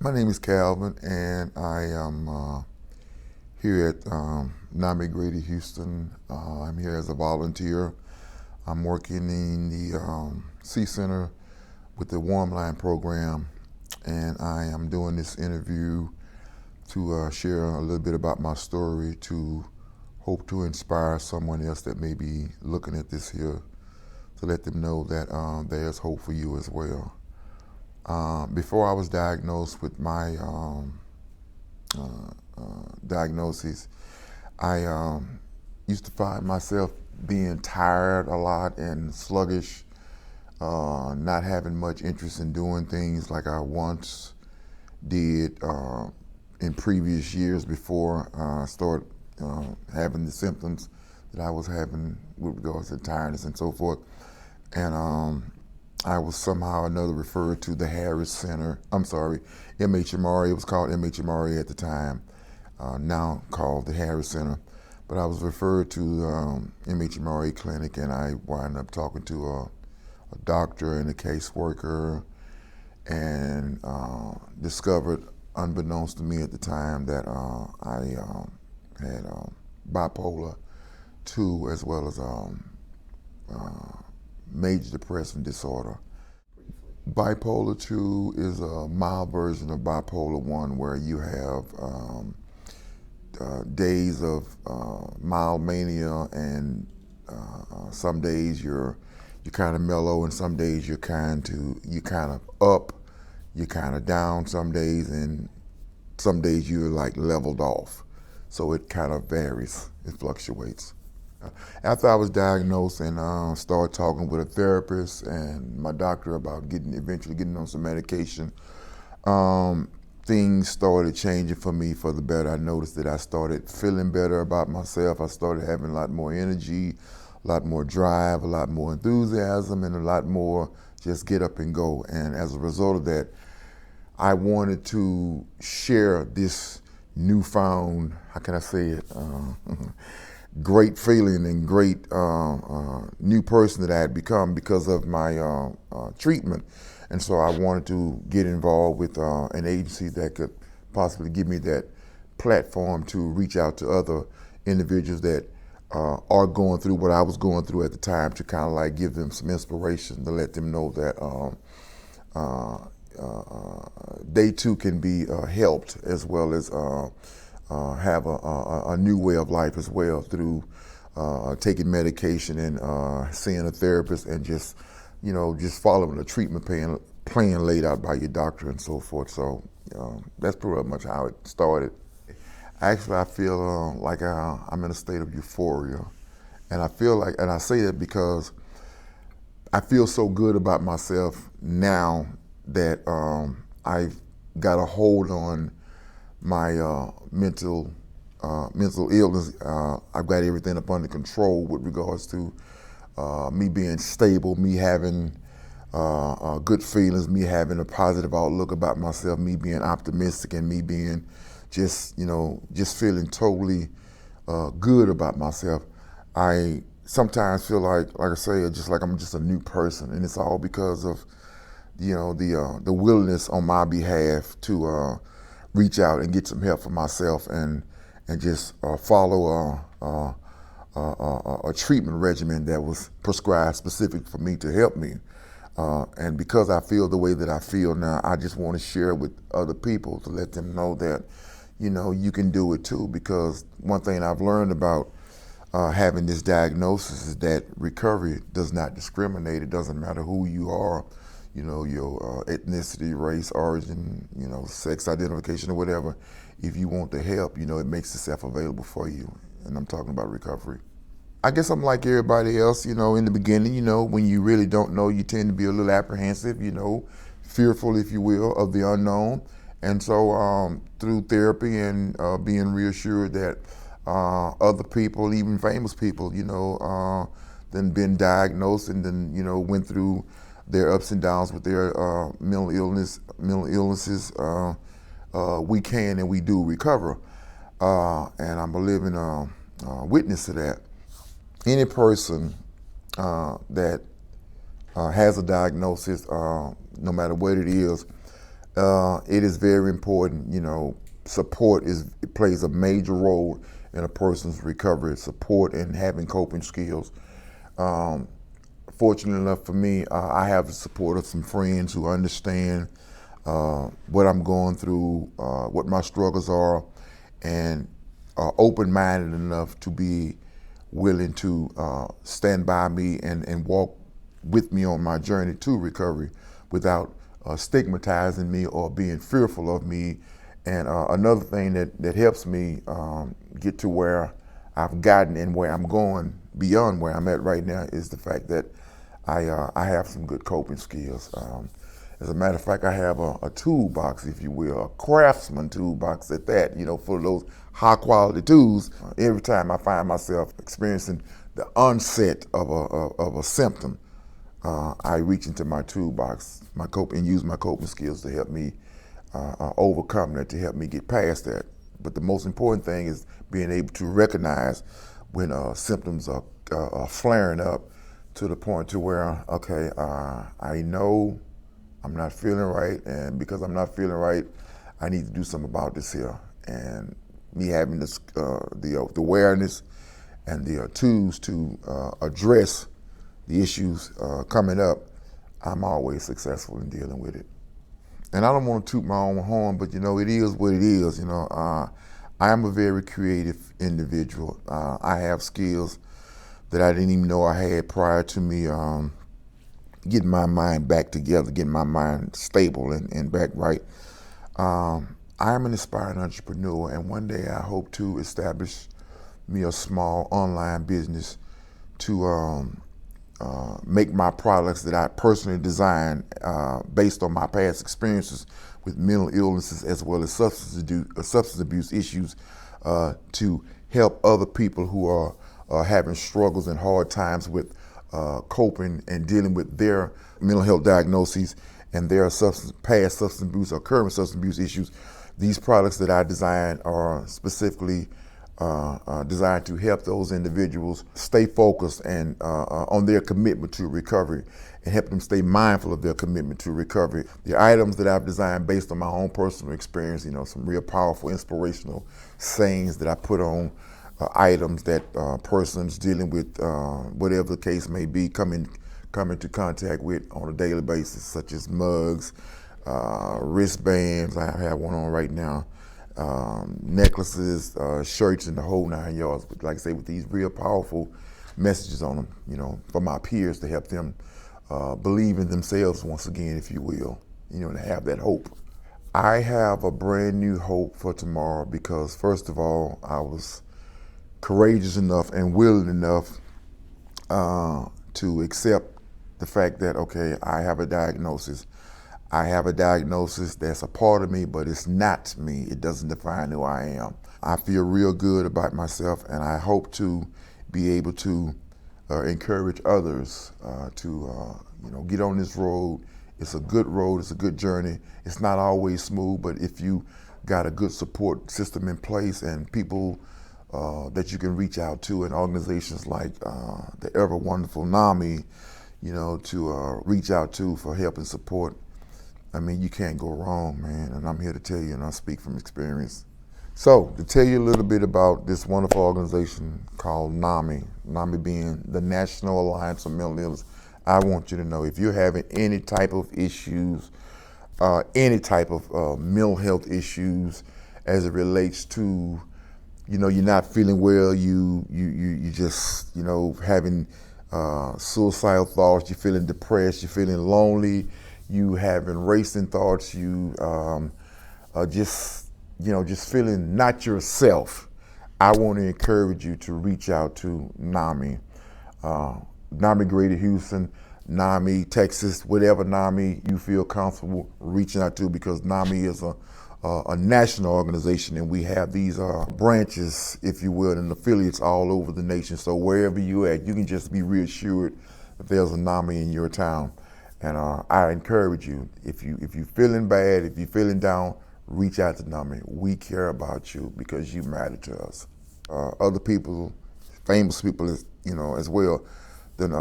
My name is Calvin, and I am here at NAMI Greater Houston. I'm here as a volunteer. I'm working in the C Center with the Warm Line program, and I am doing this interview to share a little bit about my story to hope to inspire someone else that may be looking at this here to let them know that there's hope for you as well. Before I was diagnosed with my diagnosis, I used to find myself being tired a lot and sluggish, not having much interest in doing things like I once did in previous years before I started having the symptoms that I was having with regards to tiredness and so forth. And I was somehow or another referred to the Harris Center. I'm sorry, MHMRA. It was called MHMRA at the time, now called the Harris Center. But I was referred to MHMRA clinic, and I wound up talking to a doctor and a caseworker, and discovered, unbeknownst to me at the time, that I had bipolar 2 as well as major depressive disorder. Bipolar 2 is a mild version of bipolar 1, where you have days of mild mania, and some days you're kind of mellow, and some days you're kind of up, you're kind of down some days, and some days you're like leveled off. So it kind of varies, it fluctuates. After I was diagnosed and started talking with a therapist and my doctor about eventually getting on some medication, things started changing for me for the better. I noticed that I started feeling better about myself. I started having a lot more energy, a lot more drive, a lot more enthusiasm, and a lot more just get up and go. And as a result of that, I wanted to share this newfound, how can I say it, great feeling and great new person that I had become because of my treatment. And so I wanted to get involved with an agency that could possibly give me that platform to reach out to other individuals that are going through what I was going through at the time, to kind of like give them some inspiration, to let them know that they too can be helped, as well as have a new way of life as well, through taking medication and seeing a therapist, and just following the treatment plan laid out by your doctor and so forth. So that's pretty much how it started. Actually, I feel like I'm in a state of euphoria, and I feel like, and I say that because I feel so good about myself now that I've got a hold on my mental illness. I've got everything up under control with regards to me being stable, me having good feelings, me having a positive outlook about myself, me being optimistic, and me being just feeling totally good about myself. I sometimes feel like I say, just like I'm just a new person, and it's all because of the willingness on my behalf to reach out and get some help for myself, and just follow a treatment regimen that was prescribed specific for me to help me. And because I feel the way that I feel now, I just want to share with other people to let them know that you can do it too. Because one thing I've learned about having this diagnosis is that recovery does not discriminate. It doesn't matter who you are, your ethnicity, race, origin, sex identification, or whatever. If you want the help, it makes itself available for you. And I'm talking about recovery. I guess I'm like everybody else, in the beginning, when you really don't know, you tend to be a little apprehensive, fearful, if you will, of the unknown. And so through therapy and being reassured that other people, even famous people, then been diagnosed and then, went through their ups and downs with their mental illnesses, we can and we do recover. And I'm a living witness to that. Any person that has a diagnosis, no matter what it is, It is very important. Support it plays a major role in a person's recovery. Support and having coping skills. Um, Fortunate enough for me, I have the support of some friends who understand what I'm going through, what my struggles are, and are open-minded enough to be willing to stand by me and walk with me on my journey to recovery without stigmatizing me or being fearful of me. And another thing that helps me get to where I've gotten and where I'm going beyond where I'm at right now is the fact that I have some good coping skills. As a matter of fact, I have a toolbox, if you will, a craftsman toolbox at that, for those high quality tools. Every time I find myself experiencing the onset of a symptom, I reach into my toolbox, and use my coping skills to help me overcome that, to help me get past that. But the most important thing is being able to recognize when symptoms are flaring up to the point to where, okay, I know I'm not feeling right, and because I'm not feeling right, I need to do something about this here. And me having this, the awareness and the tools to address the issues coming up, I'm always successful in dealing with it. And I don't want to toot my own horn, but it is what it is. I am a very creative individual. I have skills that I didn't even know I had prior to me getting my mind back together, getting my mind stable and back right. I am an aspiring entrepreneur, and one day I hope to establish me a small online business to make my products that I personally design based on my past experiences with mental illnesses as well as substance abuse issues to help other people who are having struggles and hard times with coping and dealing with their mental health diagnoses and their past substance abuse or current substance abuse issues. These products that I design are specifically designed to help those individuals stay focused and on their commitment to recovery and help them stay mindful of their commitment to recovery. The items that I've designed based on my own personal experience, some real powerful, inspirational sayings that I put on items that persons dealing with whatever the case may be come into contact with on a daily basis, such as mugs, wristbands. I have one on right now. Necklaces, shirts, and the whole 9 yards. But like I say, with these real powerful messages on them, for my peers to help them believe in themselves once again, if you will, to have that hope. I have a brand new hope for tomorrow because, first of all, I was courageous enough and willing enough to accept the fact that, okay, I have a diagnosis. I have a diagnosis that's a part of me, but it's not me. It doesn't define who I am. I feel real good about myself, and I hope to be able to encourage others to get on this road. It's a good road. It's a good journey. It's not always smooth, but if you got a good support system in place and people that you can reach out to, and organizations like the ever wonderful NAMI, to reach out to for help and support. I mean, you can't go wrong, man, and I'm here to tell you, and I speak from experience. So, to tell you a little bit about this wonderful organization called NAMI, NAMI being the National Alliance of Mental Illness, I want you to know if you're having any type of issues, any type of mental health issues as it relates to, you're not feeling well, you just, having suicidal thoughts, you're feeling depressed, you're feeling lonely, you having racing thoughts, you just feeling not yourself, I want to encourage you to reach out to NAMI. NAMI Greater Houston, NAMI Texas, whatever NAMI you feel comfortable reaching out to, because NAMI is a national organization, and we have these branches, if you will, and affiliates all over the nation. So wherever you're at, you can just be reassured that there's a NAMI in your town. And I encourage you, if you're feeling bad, if you're feeling down, reach out to NAMI. We care about you because you matter to us. Other people, famous people, as well, then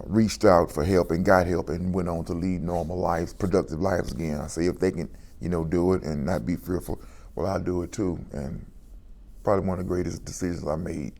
reached out for help and got help and went on to lead normal lives, productive lives again. I say if they can, do it and not be fearful, well, I'll do it too. And probably one of the greatest decisions I made.